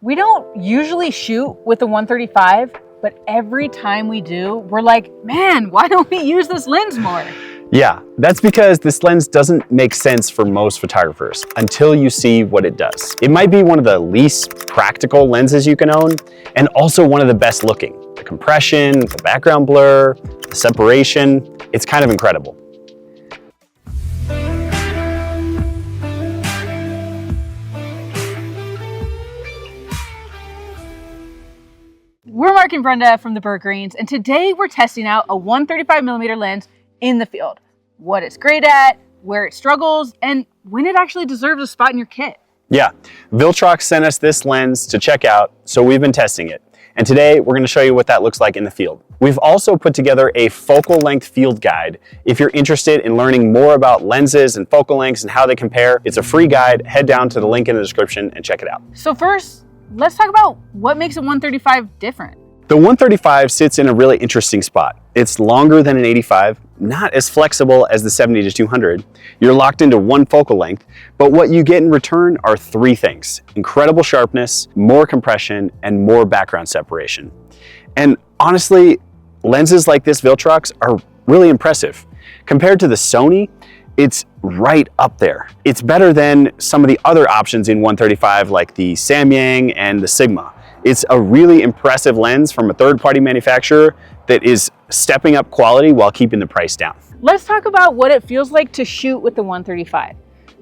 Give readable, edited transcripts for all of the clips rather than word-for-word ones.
We don't usually shoot with the 135, but every time we do, we're like, man, why don't we use this lens more? Yeah, that's because this lens doesn't make sense for most photographers until you see what it does. It might be one of the least practical lenses you can own, and also one of the best looking. The compression, the background blur, the separation, it's kind of incredible. We're Mark and Brenda from the Bird Greens, and today we're testing out a 135mm lens in the field. What it's great at, where it struggles, and when it actually deserves a spot in your kit. Yeah, Viltrox sent us this lens to check out, so we've been testing it. And today we're going to show you what that looks like in the field. We've also put together a focal length field guide. If you're interested in learning more about lenses and focal lengths and how they compare, it's a free guide. Head down to the link in the description and check it out. So first, let's talk about what makes a 135 different. The 135 sits in a really interesting spot. It's longer than an 85, not as flexible as the 70-200. You're locked into one focal length, but what you get in return are three things: incredible sharpness, more compression, and more background separation. And honestly, lenses like this Viltrox are really impressive. Compared to the Sony, it's right up there. It's better than some of the other options in 135 like the Samyang and the Sigma. It's a really impressive lens from a third-party manufacturer that is stepping up quality while keeping the price down. Let's talk about what it feels like to shoot with the 135.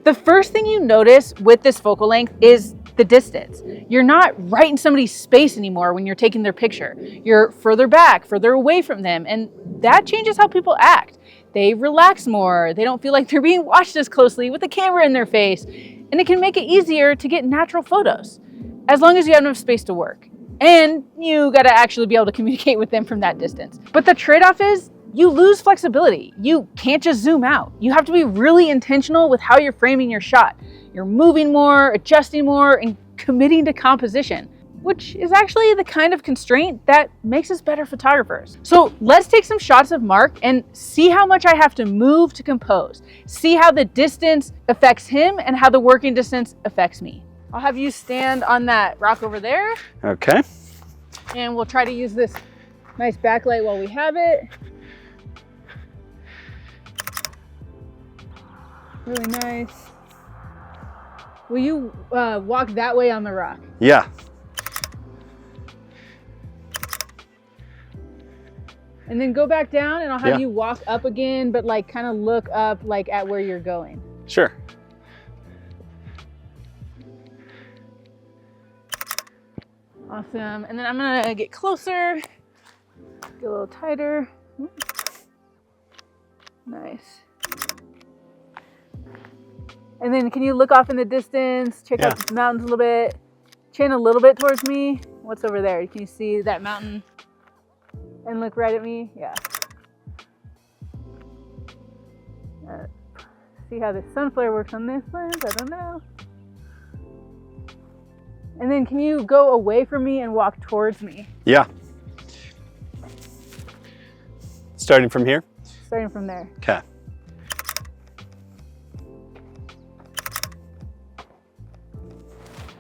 The first thing you notice with this focal length is the distance. You're not right in somebody's space anymore when you're taking their picture. You're further back, further away from them, and that changes how people act. They relax more, they don't feel like they're being watched as closely with a camera in their face, and it can make it easier to get natural photos, as long as you have enough space to work. And you gotta actually be able to communicate with them from that distance. But the trade-off is you lose flexibility. You can't just zoom out. You have to be really intentional with how you're framing your shot. You're moving more, adjusting more, and committing to composition, which is actually the kind of constraint that makes us better photographers. So let's take some shots of Mark and see how much I have to move to compose. See how the distance affects him and how the working distance affects me. I'll have you stand on that rock over there. Okay. And we'll try to use this nice backlight while we have it. Really nice. Will you walk that way on the rock? Yeah. And then go back down and I'll have Yeah. you walk up again, but like kind of look up like at where you're going. Sure. Awesome. And then I'm gonna get closer, get a little tighter. Nice. And then can you look off in the distance, check out the mountains a little bit, chin a little bit towards me? What's over there? Can you see that mountain? And look right at me? Yeah. See how the sun flare works on this lens? I don't know. And then can you go away from me and walk towards me? Yeah. Starting from here? Starting from there. Okay.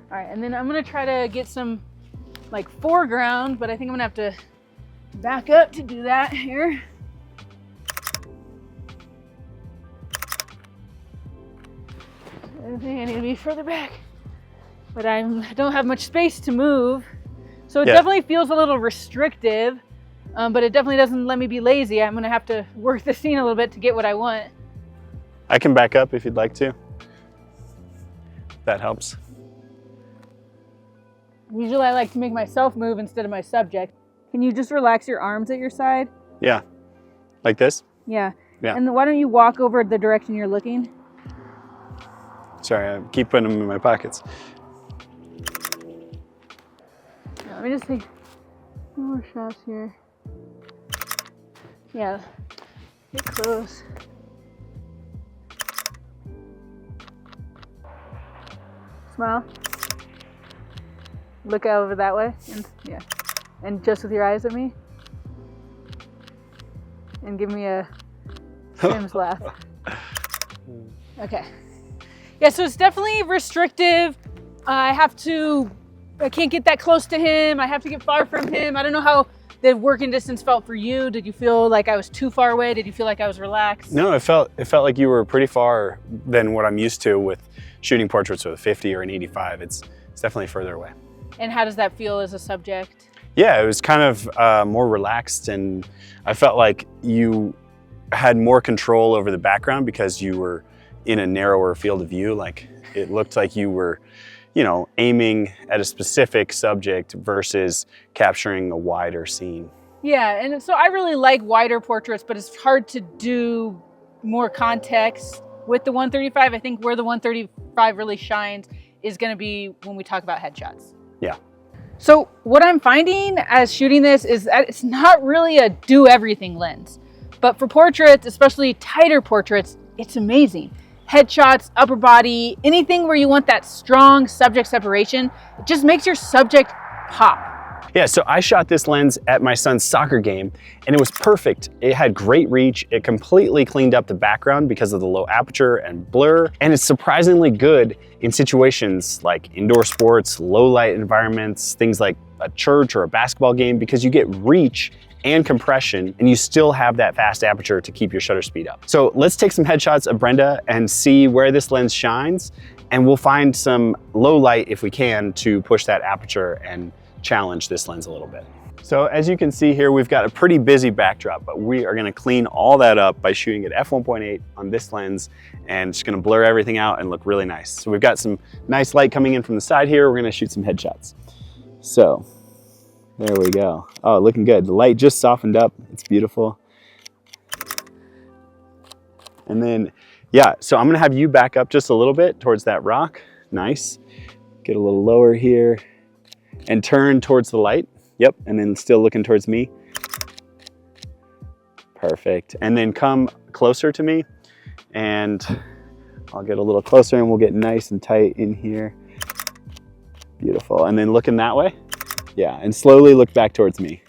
All right, and then I'm gonna try to get some like foreground, but I think I'm gonna have to back up to do that here. I think I need to be further back, but I don't have much space to move. So it definitely feels a little restrictive, but it definitely doesn't let me be lazy. I'm gonna have to work the scene a little bit to get what I want. I can back up if you'd like to. That helps. Usually I like to make myself move instead of my subject. Can you just relax your arms at your side? Yeah. Like this? Yeah. Yeah. And then why don't you walk over the direction you're looking? Sorry, I keep putting them in my pockets. Let me just take more shots here. Yeah, get close. Smile. Look over that way, and yeah. And just with your eyes at me. And give me a Tim's laugh. Okay. Yeah, so it's definitely restrictive. I have to I can't get that close to him. I have to get far from him. I don't know how the working distance felt for you. Did you feel like I was too far away? Did you feel like I was relaxed? No, it felt like you were pretty far than what I'm used to with shooting portraits with a 50 or an 85. It's definitely further away. And how does that feel as a subject? Yeah, it was kind of more relaxed, and I felt like you had more control over the background because you were in a narrower field of view. Like it looked like you were, you know, aiming at a specific subject versus capturing a wider scene. Yeah, and so I really like wider portraits, but it's hard to do more context with the 135. I think where the 135 really shines is going to be when we talk about headshots. Yeah. So what I'm finding as shooting this is that it's not really a do everything lens, but for portraits, especially tighter portraits, it's amazing. Headshots, upper body, anything where you want that strong subject separation, it just makes your subject pop. Yeah, so I shot this lens at my son's soccer game and it was perfect. It had great reach. It completely cleaned up the background because of the low aperture and blur. And it's surprisingly good in situations like indoor sports, low light environments, things like a church or a basketball game, because you get reach and compression and you still have that fast aperture to keep your shutter speed up. So let's take some headshots of Brenda and see where this lens shines, and we'll find some low light if we can to push that aperture and challenge this lens a little bit. So as you can see here, we've got a pretty busy backdrop, but we are gonna clean all that up by shooting at f1.8 on this lens, and it's gonna blur everything out and look really nice. So we've got some nice light coming in from the side here. We're gonna shoot some headshots. So there we go. Oh, looking good. The light just softened up. It's beautiful. And then, yeah, so I'm gonna have you back up just a little bit towards that rock. Nice. Get a little lower here and turn towards the light. Yep, and then still looking towards me. Perfect. And then come closer to me and I'll get a little closer and we'll get nice and tight in here. Beautiful. And then looking that way. Yeah, and slowly look back towards me.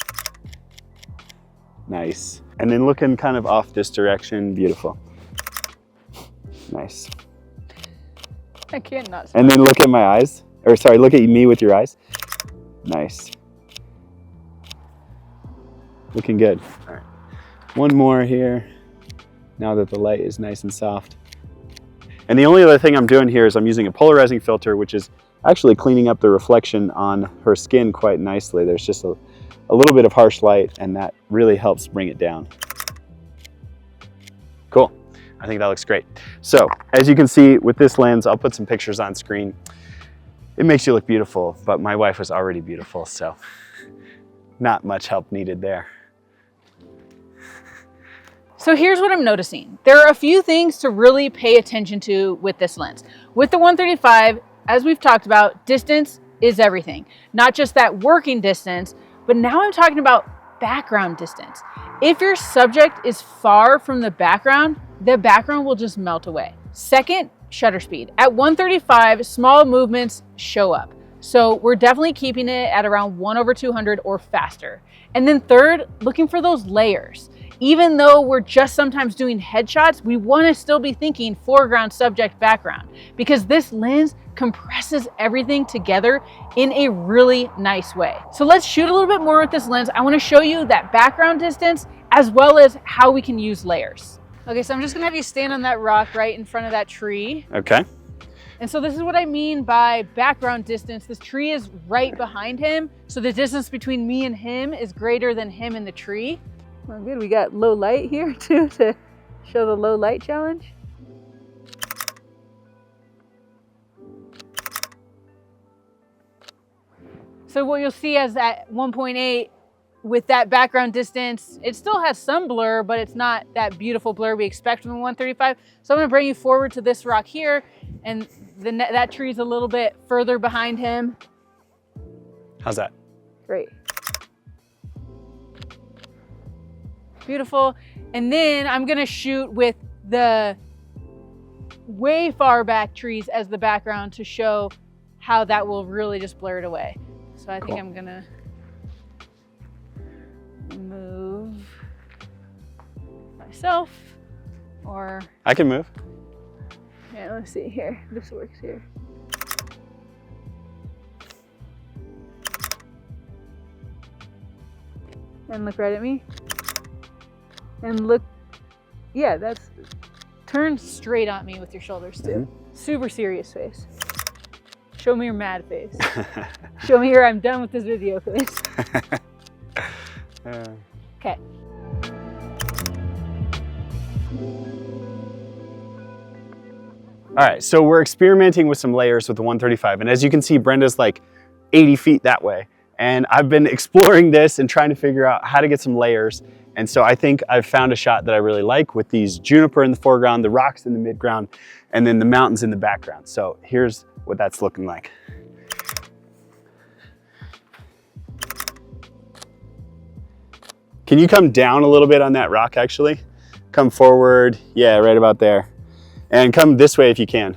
Nice. And then looking kind of off this direction. Beautiful. Nice. I can't not. And then look at my eyes. Or sorry, look at me with your eyes. Nice. Looking good. All right. One more here. Now that the light is nice and soft. And the only other thing I'm doing here is I'm using a polarizing filter, which is actually cleaning up the reflection on her skin quite nicely. There's just a little bit of harsh light, and that really helps bring it down. Cool. I think that looks great. So as you can see with this lens, I'll put some pictures on screen. It makes you look beautiful, but my wife was already beautiful, so not much help needed there. So here's what I'm noticing. There are a few things to really pay attention to with this lens. With the 135, as we've talked about, distance is everything. Not just that working distance, but now I'm talking about background distance. If your subject is far from the background will just melt away. Second, shutter speed. At 135, small movements show up. So we're definitely keeping it at around 1/200 or faster. And then third, looking for those layers. Even though we're just sometimes doing headshots, we want to still be thinking foreground, subject, background, because this lens compresses everything together in a really nice way. So let's shoot a little bit more with this lens. I want to show you that background distance as well as how we can use layers. Okay, so I'm just gonna have you stand on that rock right in front of that tree. Okay. And so this is what I mean by background distance. This tree is right behind him, so the distance between me and him is greater than him and the tree. Well, good, we got low light here too to show the low light challenge. So what you'll see is at 1.8, with that background distance, it still has some blur, but it's not that beautiful blur we expect from the 135. So I'm gonna bring you forward to this rock here, and that tree's a little bit further behind him. How's that? Great. Beautiful. And then I'm gonna shoot with the way far back trees as the background to show how that will really just blur it away. So I think I'm gonna move myself, or I can move. yeah, let's see here. This works here. And look right at me. And look, yeah, turn straight at me with your shoulders too. Super serious face. Show me your mad face. Show me your I'm done with this video face. Okay. All right, so we're experimenting with some layers with the 135. And as you can see, Brenda's like 80 feet that way. And I've been exploring this and trying to figure out how to get some layers. And so I think I've found a shot that I really like with these juniper in the foreground, the rocks in the midground, and then the mountains in the background. So here's what that's looking like. Can you come down a little bit on that rock actually? Come forward, yeah, right about there. And come this way if you can.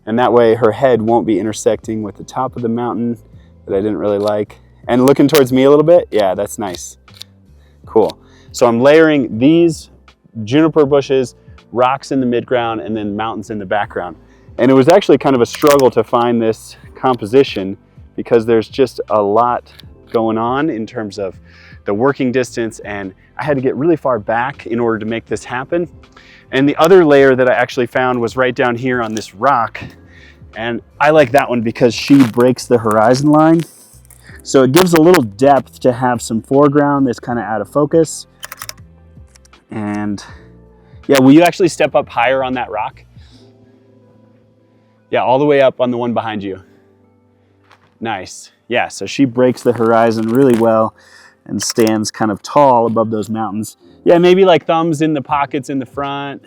And that way her head won't be intersecting with the top of the mountain that I didn't really like. And looking towards me a little bit, yeah, that's nice. Cool. So I'm layering these juniper bushes, rocks in the midground, and then mountains in the background. And it was actually kind of a struggle to find this composition because there's just a lot going on in terms of the working distance, and I had to get really far back in order to make this happen. And the other layer that I actually found was right down here on this rock. And I like that one because she breaks the horizon line. So it gives a little depth to have some foreground that's kind of out of focus. And yeah, will you actually step up higher on that rock? Yeah, all the way up on the one behind you. Nice. Yeah, so she breaks the horizon really well and stands kind of tall above those mountains. Yeah, maybe like thumbs in the pockets in the front,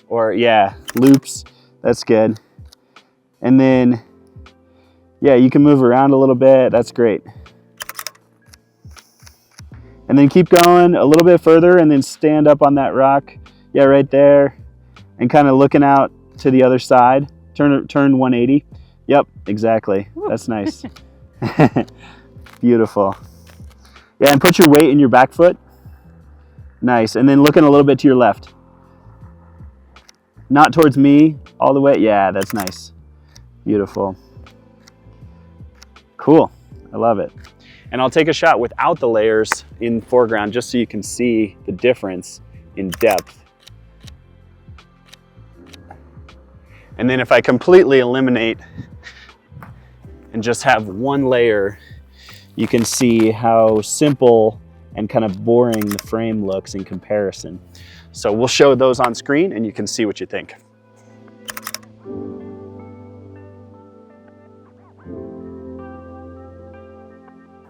or yeah, loops, that's good. And then, yeah, you can move around a little bit, that's great. And then keep going a little bit further and then stand up on that rock. Yeah, right there. And kind of looking out to the other side. Turn 180. Yep, exactly. That's nice. Beautiful. Yeah, and put your weight in your back foot. Nice, and then looking a little bit to your left. Not towards me, all the way. Yeah, that's nice. Beautiful. Cool, I love it. And I'll take a shot without the layers in foreground just so you can see the difference in depth. And then if I completely eliminate and just have one layer, you can see how simple and kind of boring the frame looks in comparison. So we'll show those on screen and you can see what you think.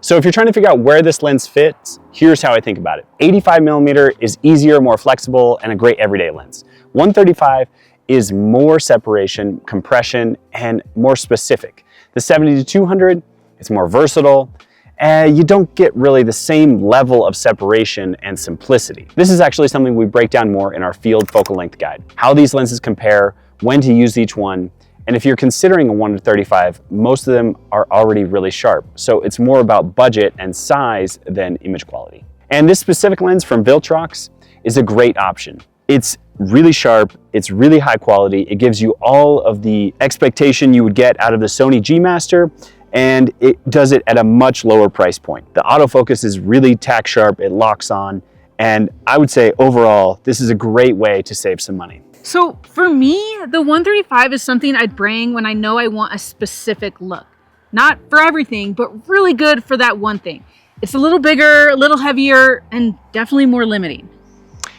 So if you're trying to figure out where this lens fits, here's how I think about it. 85mm is easier, more flexible, and a great everyday lens. 135 is more separation, compression, and more specific. The 70-200, it's more versatile, and you don't get really the same level of separation and simplicity. This is actually something we break down more in our field focal length guide. How these lenses compare, when to use each one, and if you're considering a 1-35, most of them are already really sharp. So it's more about budget and size than image quality. And this specific lens from Viltrox is a great option. It's really sharp, it's really high quality, it gives you all of the expectation you would get out of the Sony G Master, and it does it at a much lower price point. The autofocus is really tack sharp, it locks on, and I would say overall, this is a great way to save some money. So for me, the 135 is something I'd bring when I know I want a specific look. Not for everything, but really good for that one thing. It's a little bigger, a little heavier, and definitely more limiting.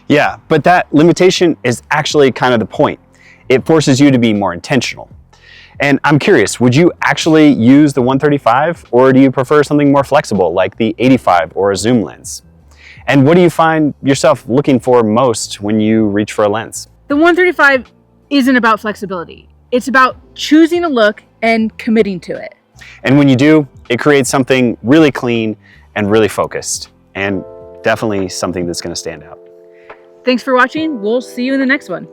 Yeah, but that limitation is actually kind of the point. It forces you to be more intentional. And I'm curious, would you actually use the 135 or do you prefer something more flexible like the 85 or a zoom lens? And what do you find yourself looking for most when you reach for a lens? The 135 isn't about flexibility. It's about choosing a look and committing to it. And when you do, it creates something really clean and really focused, and definitely something that's going to stand out. Thanks for watching. We'll see you in the next one.